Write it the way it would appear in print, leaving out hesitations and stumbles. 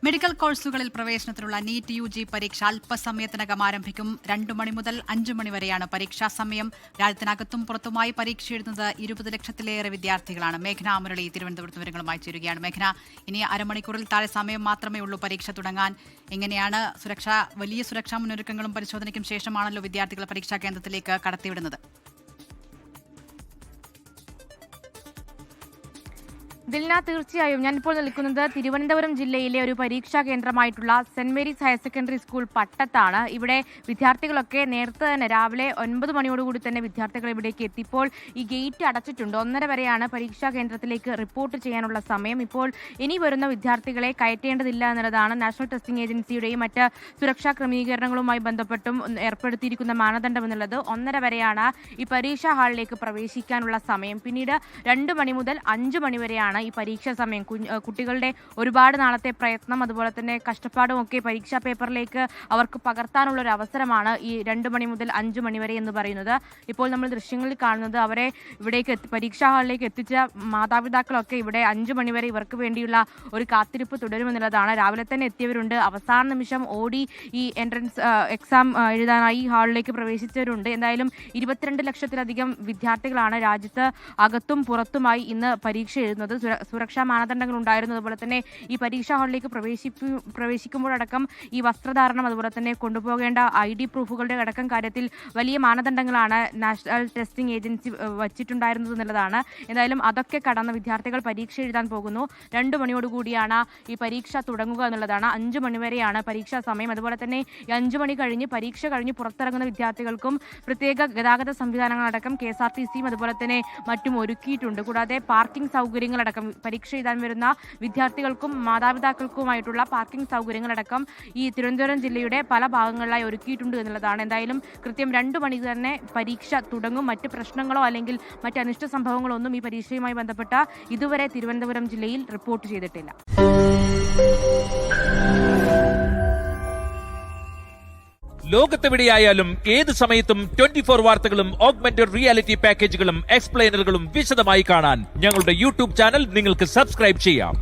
Medical കോഴ്സുകളിൽ പ്രവേശനത്തിനുള്ള NEET UG പരീക്ഷ അല്പസമയത്തിനകം ആരംഭിക്കും. 2 മണി മുതൽ 5 മണി വരെയാണ് പരീക്ഷാ സമയം. രാജ്യത്തിനകത്തും പുറത്തുമായി പരീക്ഷ എഴുതുന്നത് 20 ലക്ഷത്തിലേറെ വിദ്യാർത്ഥികളാണ്. മേഘന മുരളി തിരുവനന്തപുരത്ത് വിവരങ്ങളുമായി ചേരുകയാണ്. മേഘന, ഇനി അരമണിക്കൂറിൽ താഴെ സമയം മാത്രമേ ഉള്ളൂ പരീക്ഷ തുടങ്ങാൻ. എങ്ങനെയാണ് വലിയ സുരക്ഷാ മുന്നൊരുക്കങ്ങളും പരിശോധനയ്ക്കും ശേഷമാണല്ലോ വിദ്യാർത്ഥികളെ പരീക്ഷാ കേന്ദ്രത്തിലേക്ക് കടത്തിവിടുന്നത്? ദിൽന, തീർച്ചയായും ഞാനിപ്പോൾ നിൽക്കുന്നത് തിരുവനന്തപുരം ജില്ലയിലെ ഒരു പരീക്ഷാ കേന്ദ്രമായിട്ടുള്ള Saint Mary's Higher Secondary School പട്ടത്താണ്. ഇവിടെ വിദ്യാർത്ഥികളൊക്കെ നേരത്തെ തന്നെ രാവിലെ 9 മണിയോടുകൂടി തന്നെ വിദ്യാർത്ഥികൾ ഇവിടേക്ക് എത്തിയപ്പോൾ ഈ ഗേറ്റ് അടച്ചിട്ടുണ്ട്. 1:30 വരെയാണ് പരീക്ഷാ കേന്ദ്രത്തിലേക്ക് റിപ്പോർട്ട് ചെയ്യാനുള്ള സമയം. ഇപ്പോൾ ഇനി വരുന്ന വിദ്യാർത്ഥികളെ കയറ്റേണ്ടതില്ല എന്നുള്ളതാണ് നാഷണൽ ടെസ്റ്റിംഗ് ഏജൻസിയുടെയും മറ്റ് സുരക്ഷാ ക്രമീകരണങ്ങളുമായി ബന്ധപ്പെട്ടും ഏർപ്പെടുത്തിയിരിക്കുന്ന മാനദണ്ഡം എന്നുള്ളത്. 1:30 വരെയാണ് ഈ പരീക്ഷാ ഹാളിലേക്ക് പ്രവേശിക്കാനുള്ള സമയം. പിന്നീട് 2 മണി മുതൽ 5 മണി വരെയാണ് ഈ പരീക്ഷാ സമയം. കുട്ടികളുടെ ഒരുപാട് നാളത്തെ പ്രയത്നം, അതുപോലെ തന്നെ കഷ്ടപ്പാടും ഒക്കെ പരീക്ഷാ പേപ്പറിലേക്ക് അവർക്ക് പകർത്താനുള്ള ഒരു അവസരമാണ് ഈ 2 മണി മുതൽ 5 മണി വരെ എന്ന് പറയുന്നത്. ഇപ്പോൾ നമ്മൾ ദൃശ്യങ്ങളിൽ കാണുന്നത് അവരെ ഇവിടേക്ക് പരീക്ഷാ ഹാളിലേക്ക് എത്തിച്ച മാതാപിതാക്കളൊക്കെ ഇവിടെ 5 മണി വരെ ഇവർക്ക് വേണ്ടിയുള്ള ഒരു കാത്തിരിപ്പ് തുടരുമെന്നുള്ളതാണ്. രാവിലെ തന്നെ എത്തിയവരുണ്ട്, അവസാന നിമിഷം ഓടി ഈ എൻട്രൻസ് എക്സാം എഴുതാനായി ഹാളിലേക്ക് പ്രവേശിച്ചവരുണ്ട്. എന്തായാലും 22 ലക്ഷത്തിലധികം വിദ്യാർത്ഥികളാണ് രാജ്യത്ത് അകത്തും പുറത്തുമായി ഇന്ന് പരീക്ഷ എഴുതുന്നത്. സുരക്ഷാ മാനദണ്ഡങ്ങൾ ഉണ്ടായിരുന്നു. അതുപോലെ തന്നെ ഈ പരീക്ഷാ ഹാളിലേക്ക് പ്രവേശിക്കുമ്പോഴടക്കം ഈ വസ്ത്രധാരണം, അതുപോലെ തന്നെ കൊണ്ടുപോകേണ്ട ID പ്രൂഫുകളുടെ അടക്കം കാര്യത്തിൽ വലിയ മാനദണ്ഡങ്ങളാണ് നാഷണൽ ടെസ്റ്റിംഗ് ഏജൻസി വച്ചിട്ടുണ്ടായിരുന്നത് എന്നുള്ളതാണ്. എന്തായാലും അതൊക്കെ കടന്ന് വിദ്യാർത്ഥികൾ പരീക്ഷ എഴുതാൻ പോകുന്നു. 2 മണിയോടുകൂടിയാണ് ഈ പരീക്ഷ തുടങ്ങുക എന്നുള്ളതാണ്. 5 മണി വരെയാണ് പരീക്ഷാ സമയം. അതുപോലെ തന്നെ 5 മണി കഴിഞ്ഞ് പരീക്ഷ കഴിഞ്ഞ് പുറത്തിറങ്ങുന്ന വിദ്യാർത്ഥികൾക്കും പ്രത്യേക ഗതാഗത സംവിധാനങ്ങളടക്കം KSRTCയും അതുപോലെ തന്നെ മറ്റും ഒരുക്കിയിട്ടുണ്ട്. കൂടാതെ പാർക്കിംഗ് സൗകര്യങ്ങളടക്കം പരീക്ഷ എഴുതാൻ വരുന്ന വിദ്യാർത്ഥികൾക്കും മാതാപിതാക്കൾക്കുമായിട്ടുള്ള പാർക്കിംഗ് സൗകര്യങ്ങളടക്കം ഈ തിരുവനന്തപുരം ജില്ലയുടെ പല ഭാഗങ്ങളിലായി ഒരുക്കിയിട്ടുണ്ട് എന്നുള്ളതാണ്. എന്തായാലും കൃത്യം 2 മണി തന്നെ പരീക്ഷ തുടങ്ങും. മറ്റ് പ്രശ്നങ്ങളോ അല്ലെങ്കിൽ മറ്റ് അനിഷ്ട സംഭവങ്ങളോ ഒന്നും ഈ പരീക്ഷയുമായി ബന്ധപ്പെട്ട ഇതുവരെ തിരുവനന്തപുരം ജില്ലയിൽ റിപ്പോർട്ട് ചെയ്തിട്ടില്ല. ലോകത്തെവിടെയായാലും ഏത് സമയത്തും 24 വാർത്തകളും ഓഗ്മെന്റഡ് റിയാലിറ്റി പാക്കേജുകളും എക്സ്പ്ലെയിനറുകളും വിശദമായി കാണാൻ ഞങ്ങളുടെ YouTube ചാനൽ നിങ്ങൾക്ക് സബ്സ്ക്രൈബ് ചെയ്യാം.